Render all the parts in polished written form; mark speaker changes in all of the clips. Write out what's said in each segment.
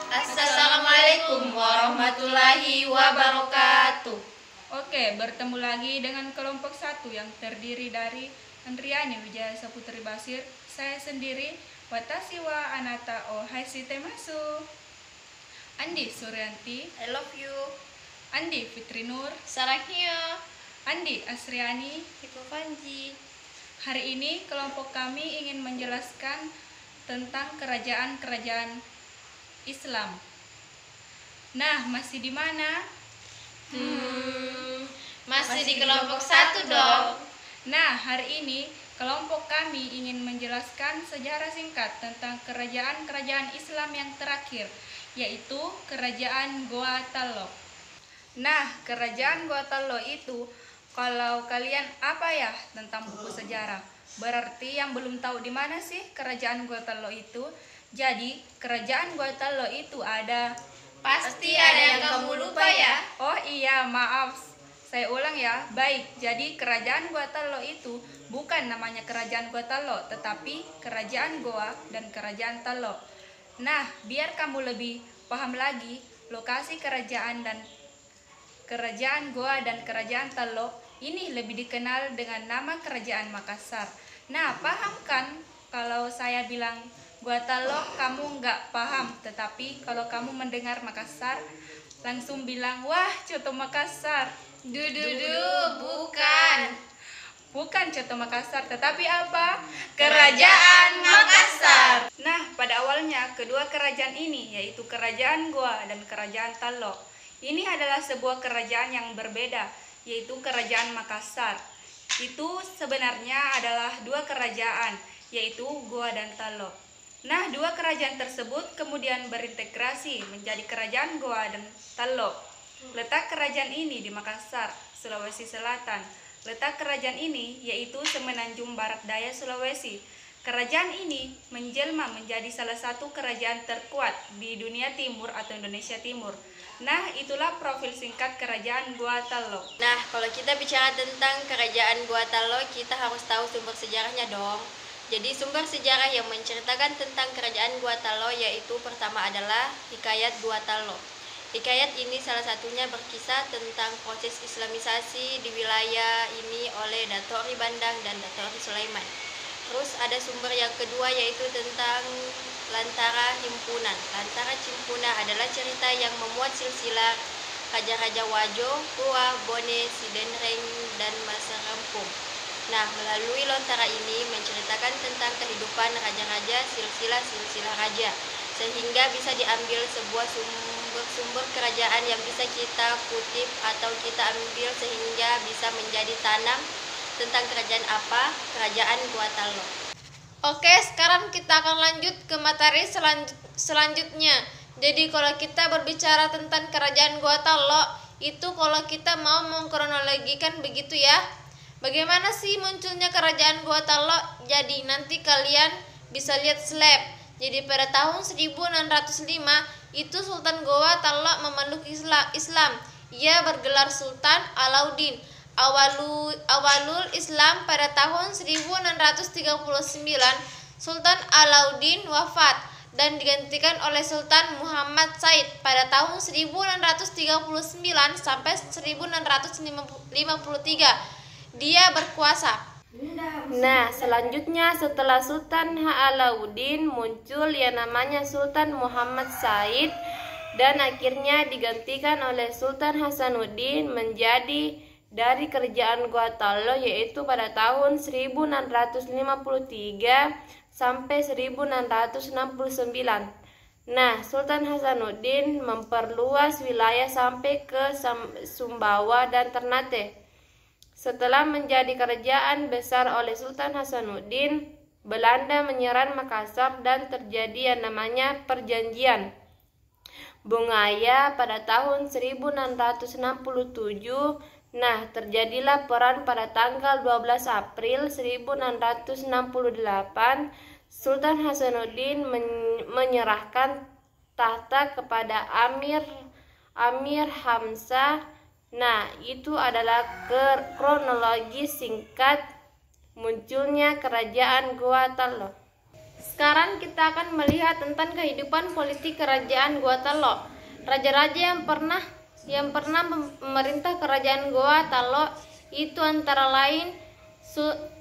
Speaker 1: Assalamualaikum warahmatullahi wabarakatuh.
Speaker 2: Oke, bertemu lagi dengan kelompok 1 yang terdiri dari Andriani Wijaya Saputri Basir, saya sendiri, Watashi wa Anata o Haishitemasu, Andi Suryanti,
Speaker 1: I love you.
Speaker 2: Andi Fitri Nur,
Speaker 1: Sarahnya.
Speaker 2: Andi Asriani.
Speaker 1: Ibu Panji.
Speaker 2: Hari ini kelompok kami ingin menjelaskan tentang kerajaan-kerajaan Islam. Nah, masih di mana?
Speaker 1: Masih di kelompok 1 dong.
Speaker 2: Nah, hari ini kelompok kami ingin menjelaskan sejarah singkat tentang kerajaan-kerajaan Islam yang terakhir, yaitu Kerajaan Goa Tallo. Nah, Kerajaan Goa Tallo itu, kalau kalian apa ya tentang buku sejarah? Berarti yang belum tahu di mana sih Kerajaan Goa Tallo itu? Jadi, Kerajaan Goa Tallo itu ada.
Speaker 1: Pasti ada yang kamu lupa ya.
Speaker 2: Oh iya, maaf. Saya ulang ya. Baik, jadi Kerajaan Goa Tallo itu bukan namanya Kerajaan Goa Tallo, tetapi Kerajaan Goa dan Kerajaan Tallo. Nah, biar kamu lebih paham lagi, lokasi Kerajaan Goa dan Kerajaan Tallo ini lebih dikenal dengan nama Kerajaan Makassar. Nah, paham kan kalau saya bilang Goa Tallo kamu nggak paham, tetapi kalau kamu mendengar Makassar langsung bilang, wah coto Makassar. Bukan coto Makassar, tetapi apa?
Speaker 1: Kerajaan Makassar.
Speaker 2: Nah, pada awalnya kedua kerajaan ini, yaitu Kerajaan Goa dan Kerajaan Tallo, ini adalah sebuah kerajaan yang berbeda, yaitu Kerajaan Makassar. Itu sebenarnya adalah dua kerajaan, yaitu Goa dan Tallo. Nah, dua kerajaan tersebut kemudian berintegrasi menjadi Kerajaan Goa dan Tallo. Letak kerajaan ini di Makassar, Sulawesi Selatan. Letak kerajaan ini yaitu semenanjung barat daya Sulawesi. Kerajaan ini menjelma menjadi salah satu kerajaan terkuat di dunia timur atau Indonesia Timur. Nah, itulah profil singkat Kerajaan Goa Tallo.
Speaker 1: Nah, kalau kita bicara tentang Kerajaan Goa Tallo, kita harus tahu sumber sejarahnya dong. Jadi sumber sejarah yang menceritakan tentang Kerajaan Goa Tallo yaitu pertama adalah Hikayat Goa Tallo. Hikayat ini salah satunya berkisah tentang proses Islamisasi di wilayah ini oleh Dato' Ri Bandang dan Dato' Ri Sulaiman. Terus ada sumber yang kedua yaitu tentang Lantara Himpunan. Lantara Himpunan adalah cerita yang memuat silsilah Raja-Raja Wajo, Goa, Bone, Sidenreng, dan Masa Rampung. Nah, melalui lontara ini menceritakan tentang kehidupan raja-raja, silsilah raja, sehingga bisa diambil sebuah sumber kerajaan yang bisa kita kutip atau kita ambil sehingga bisa menjadi tanam tentang kerajaan apa? Kerajaan Goa Tallo. Oke, sekarang kita akan lanjut ke materi selanjutnya. Jadi kalau kita berbicara tentang Kerajaan Goa Tallo, itu kalau kita mau mengkronologikan begitu ya. Bagaimana sih munculnya Kerajaan Goa Tallo? Jadi nanti kalian bisa lihat slide. Jadi pada tahun 1605 itu Sultan Goa Tallo memeluk Islam. Ia bergelar Sultan Alauddin Awalul Islam. Pada tahun 1639 Sultan Alauddin wafat dan digantikan oleh Sultan Muhammad Said pada tahun 1639 sampai 1653. Dia berkuasa. Nah, selanjutnya setelah Sultan Alauddin muncul yang namanya Sultan Muhammad Said dan akhirnya digantikan oleh Sultan Hasanuddin menjadi dari Kerajaan Goa Tallo yaitu pada tahun 1653 sampai 1669. Nah, Sultan Hasanuddin memperluas wilayah sampai ke Sumbawa dan Ternate. Setelah menjadi kerajaan besar oleh Sultan Hasanuddin, Belanda menyerang Makassar dan terjadi yang namanya Perjanjian Bungaya pada tahun 1667. Nah, terjadilah perang pada tanggal 12 April 1668. Sultan Hasanuddin menyerahkan tahta kepada Amir Hamzah. Nah, itu adalah kronologi singkat munculnya Kerajaan Goa Tallo. Sekarang kita akan melihat tentang kehidupan politik kerajaan Gua Talo. Raja-raja yang pernah memerintah kerajaan Gua Talo itu antara lain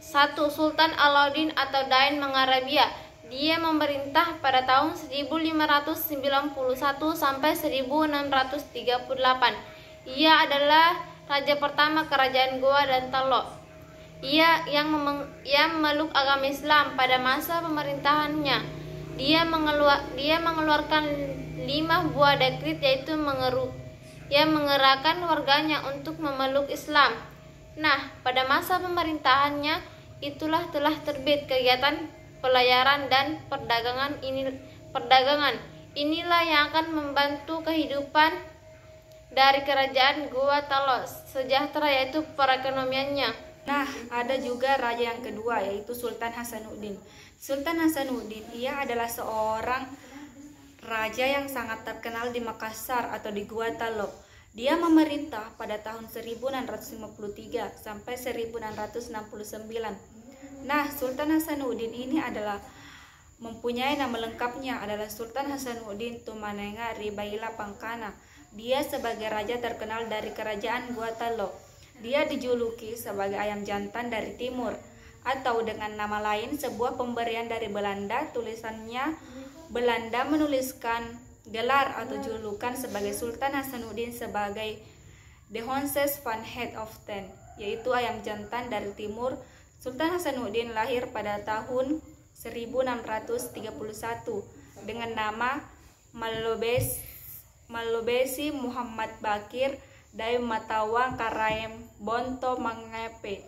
Speaker 1: satu Sultan Alauddin atau Dain Mangarabia. Dia memerintah pada tahun 1591 sampai 1638. Ia adalah raja pertama kerajaan Goa dan Talo. Ia memeluk agama Islam pada masa pemerintahannya. Dia mengeluarkan 5 buah dekrit, yaitu menggerakkan warganya untuk memeluk Islam. Nah, pada masa pemerintahannya itulah telah terbit kegiatan pelayaran dan perdagangan. Inilah yang akan membantu kehidupan dari kerajaan Gua Talo sejahtera, yaitu perekonomiannya.
Speaker 2: Nah, ada juga raja yang kedua, yaitu Sultan Hasanuddin. Sultan Hasanuddin, ia adalah seorang raja yang sangat terkenal di Makassar atau di Gua Talo. Dia memerintah pada tahun 1653 sampai 1669. Nah, Sultan Hasanuddin ini adalah mempunyai nama lengkapnya adalah Sultan Hasanuddin Tumanenga Ribaila Pangkana. Dia sebagai raja terkenal dari kerajaan Gua Talo. Dia dijuluki sebagai ayam jantan dari timur, atau dengan nama lain sebuah pemberian dari Belanda. Tulisannya, Belanda menuliskan gelar atau julukan sebagai Sultan Hasanuddin sebagai The Honses van Het of Ten, yaitu ayam jantan dari timur. Sultan Hasanuddin lahir pada tahun 1631 dengan nama Malobesi Muhammad Bakir Dai Matawang Karaem Bonto Mengape.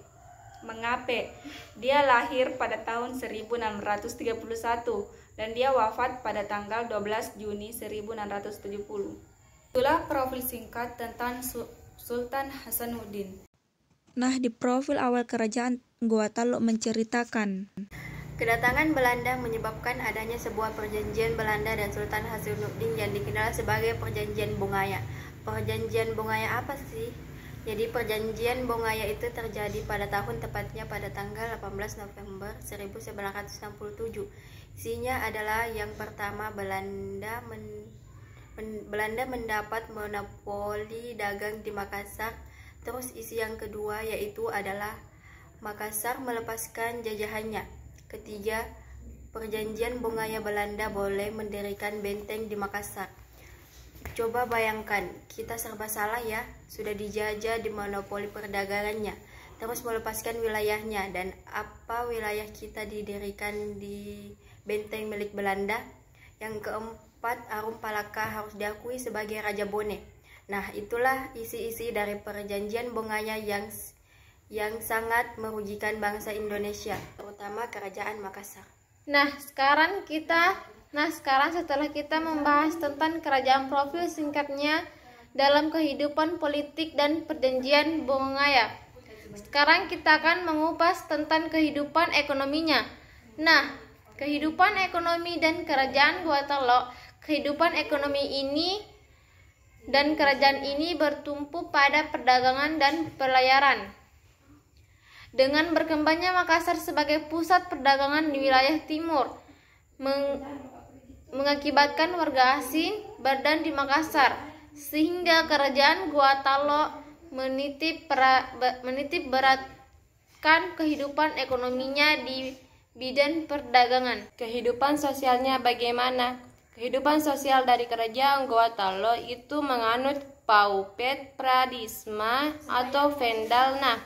Speaker 2: Dia lahir pada tahun 1631 dan dia wafat pada tanggal 12 Juni 1670. Itulah profil singkat tentang Sultan Hasanuddin.
Speaker 3: Nah, di profil awal kerajaan Gua Talo menceritakan
Speaker 1: kedatangan Belanda menyebabkan adanya sebuah perjanjian Belanda dan Sultan Hasanuddin yang dikenal sebagai Perjanjian Bongaya. Perjanjian Bongaya apa sih? Jadi perjanjian Bongaya itu terjadi pada tepatnya pada tanggal 18 November 1767. Isinya adalah yang pertama Belanda mendapat monopoli dagang di Makassar. Terus isi yang kedua yaitu adalah Makassar melepaskan jajahannya. Ketiga, perjanjian Bongaya Belanda boleh mendirikan benteng di Makassar. Coba bayangkan, kita serba salah ya, sudah dijajah di monopoli perdagangannya, terus melepaskan wilayahnya, dan apa wilayah kita didirikan di benteng milik Belanda. Yang keempat, Arum Palaka harus diakui sebagai Raja Bone. Nah, itulah isi-isi dari perjanjian Bongaya yang sangat merugikan bangsa Indonesia, terutama kerajaan Makassar. Nah, sekarang setelah kita membahas tentang kerajaan profil singkatnya dalam kehidupan politik dan perjanjian Bongaya, sekarang kita akan mengupas tentang kehidupan ekonominya. Nah, kehidupan ekonomi dan kerajaan Gua Talo, kehidupan ekonomi ini dan kerajaan ini bertumpu pada perdagangan dan pelayaran. Dengan berkembangnya Makassar sebagai pusat perdagangan di wilayah timur, mengakibatkan warga asing berdan di Makassar, sehingga kerajaan Gua Talo menitip beratkan kehidupan ekonominya di bidang perdagangan. Kehidupan sosialnya bagaimana? Kehidupan sosial dari kerajaan Gua Talo itu menganut paupet pradisma atau feudal. Nah,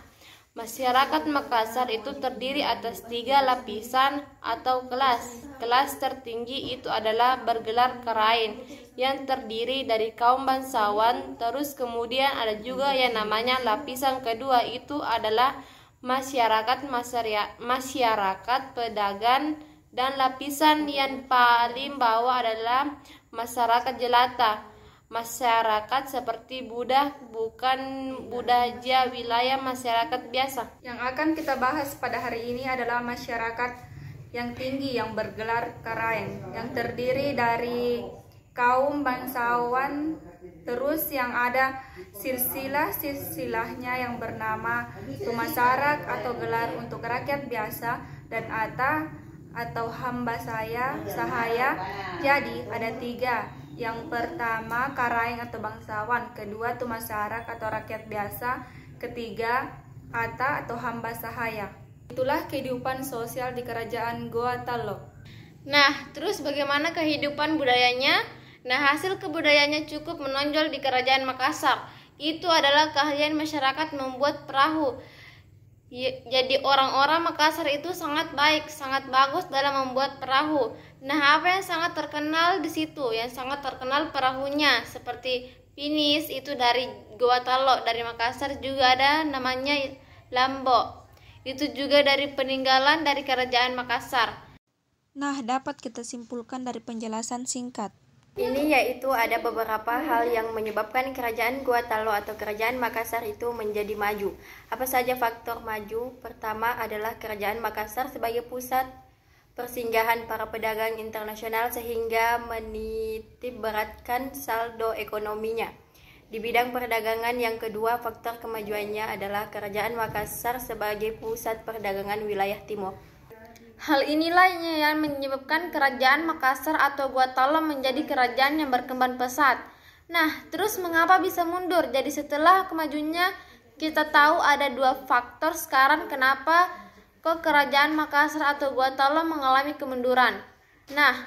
Speaker 1: masyarakat Makassar itu terdiri atas 3 lapisan atau kelas. Kelas tertinggi itu adalah bergelar karain yang terdiri dari kaum bangsawan. Terus kemudian ada juga yang namanya lapisan kedua, itu adalah masyarakat pedagang, dan lapisan yang paling bawah adalah masyarakat jelata. Masyarakat seperti budak, bukan budaja wilayah masyarakat biasa.
Speaker 2: Yang akan kita bahas pada hari ini adalah masyarakat yang tinggi yang bergelar karain, yang terdiri dari kaum bangsawan. Terus yang ada silsilahnya yang bernama tumasarak atau gelar untuk rakyat biasa, dan atau hamba sahaya. Jadi ada 3. Yang pertama karaeng atau bangsawan, kedua tumasarak atau rakyat biasa, ketiga ata atau hamba sahaya. Itulah kehidupan sosial di kerajaan Goa Talo.
Speaker 1: Nah, terus bagaimana kehidupan budayanya? Nah, hasil kebudayaannya cukup menonjol di kerajaan Makassar. Itu adalah keahlian masyarakat membuat perahu. Jadi orang-orang Makassar itu sangat baik, sangat bagus dalam membuat perahu. Nah, apa yang sangat terkenal di situ? Yang sangat terkenal perahunya seperti Pinis itu dari Goa Talo, dari Makassar. Juga ada namanya Lambo. Itu juga dari peninggalan dari kerajaan Makassar.
Speaker 3: Nah, dapat kita simpulkan dari penjelasan singkat.
Speaker 1: Ini yaitu ada beberapa hal yang menyebabkan kerajaan Goa Talo atau kerajaan Makassar itu menjadi maju. Apa saja faktor maju? Pertama adalah kerajaan Makassar sebagai pusat persinggahan para pedagang internasional sehingga menitikberatkan saldo ekonominya. Di bidang perdagangan yang kedua, faktor kemajuannya adalah kerajaan Makassar sebagai pusat perdagangan wilayah timur. Hal inilah yang menyebabkan kerajaan Makassar atau Goa Talo menjadi kerajaan yang berkembang pesat. Nah, terus mengapa bisa mundur? Jadi setelah kemajuannya kita tahu ada 2 faktor sekarang kenapa kok kerajaan Makassar atau Goa Talo mengalami kemunduran. Nah,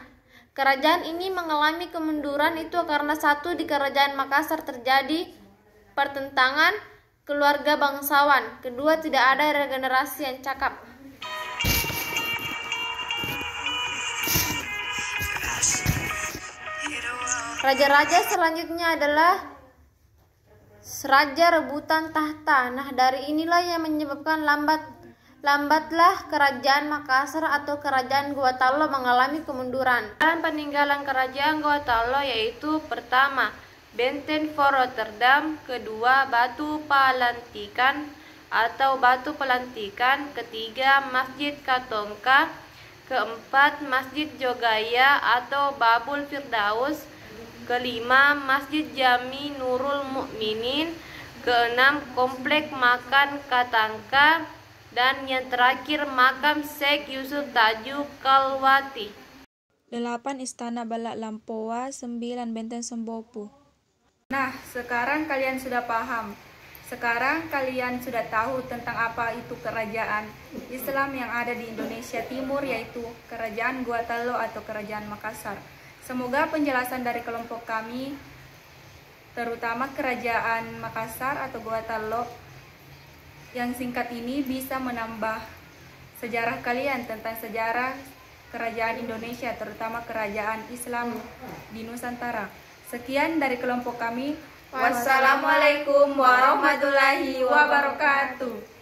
Speaker 1: kerajaan ini mengalami kemunduran itu karena satu, di kerajaan Makassar terjadi pertentangan keluarga bangsawan. Kedua, tidak ada regenerasi yang cakap. Raja-raja selanjutnya adalah raja rebutan tahta. Nah, dari inilah yang menyebabkan lambatlah kerajaan Makassar atau kerajaan Goa Talo mengalami kemunduran. Peninggalan kerajaan Goa Talo yaitu pertama, Benteng Fort Rotterdam, kedua, Batu Pelantikan atau Batu Pelantikan, ketiga, Masjid Katongka, keempat, Masjid Jogaya atau Babul Firdaus, kelima, Masjid Jami Nurul Mukminin, keenam, Komplek Makan Katangka, dan yang terakhir makam Syekh Yusuf Taju Kalwati.
Speaker 3: 8. Istana Balak Lampoa, 9. Benteng Sembopu.
Speaker 2: Nah, sekarang kalian sudah paham. Sekarang kalian sudah tahu tentang apa itu kerajaan Islam yang ada di Indonesia Timur, yaitu kerajaan Goa Talo atau kerajaan Makassar. Semoga penjelasan dari kelompok kami, terutama kerajaan Makassar atau Goa Talo yang singkat ini, bisa menambah sejarah kalian tentang sejarah kerajaan Indonesia, terutama kerajaan Islam di Nusantara. Sekian dari kelompok kami. Wassalamualaikum warahmatullahi wabarakatuh.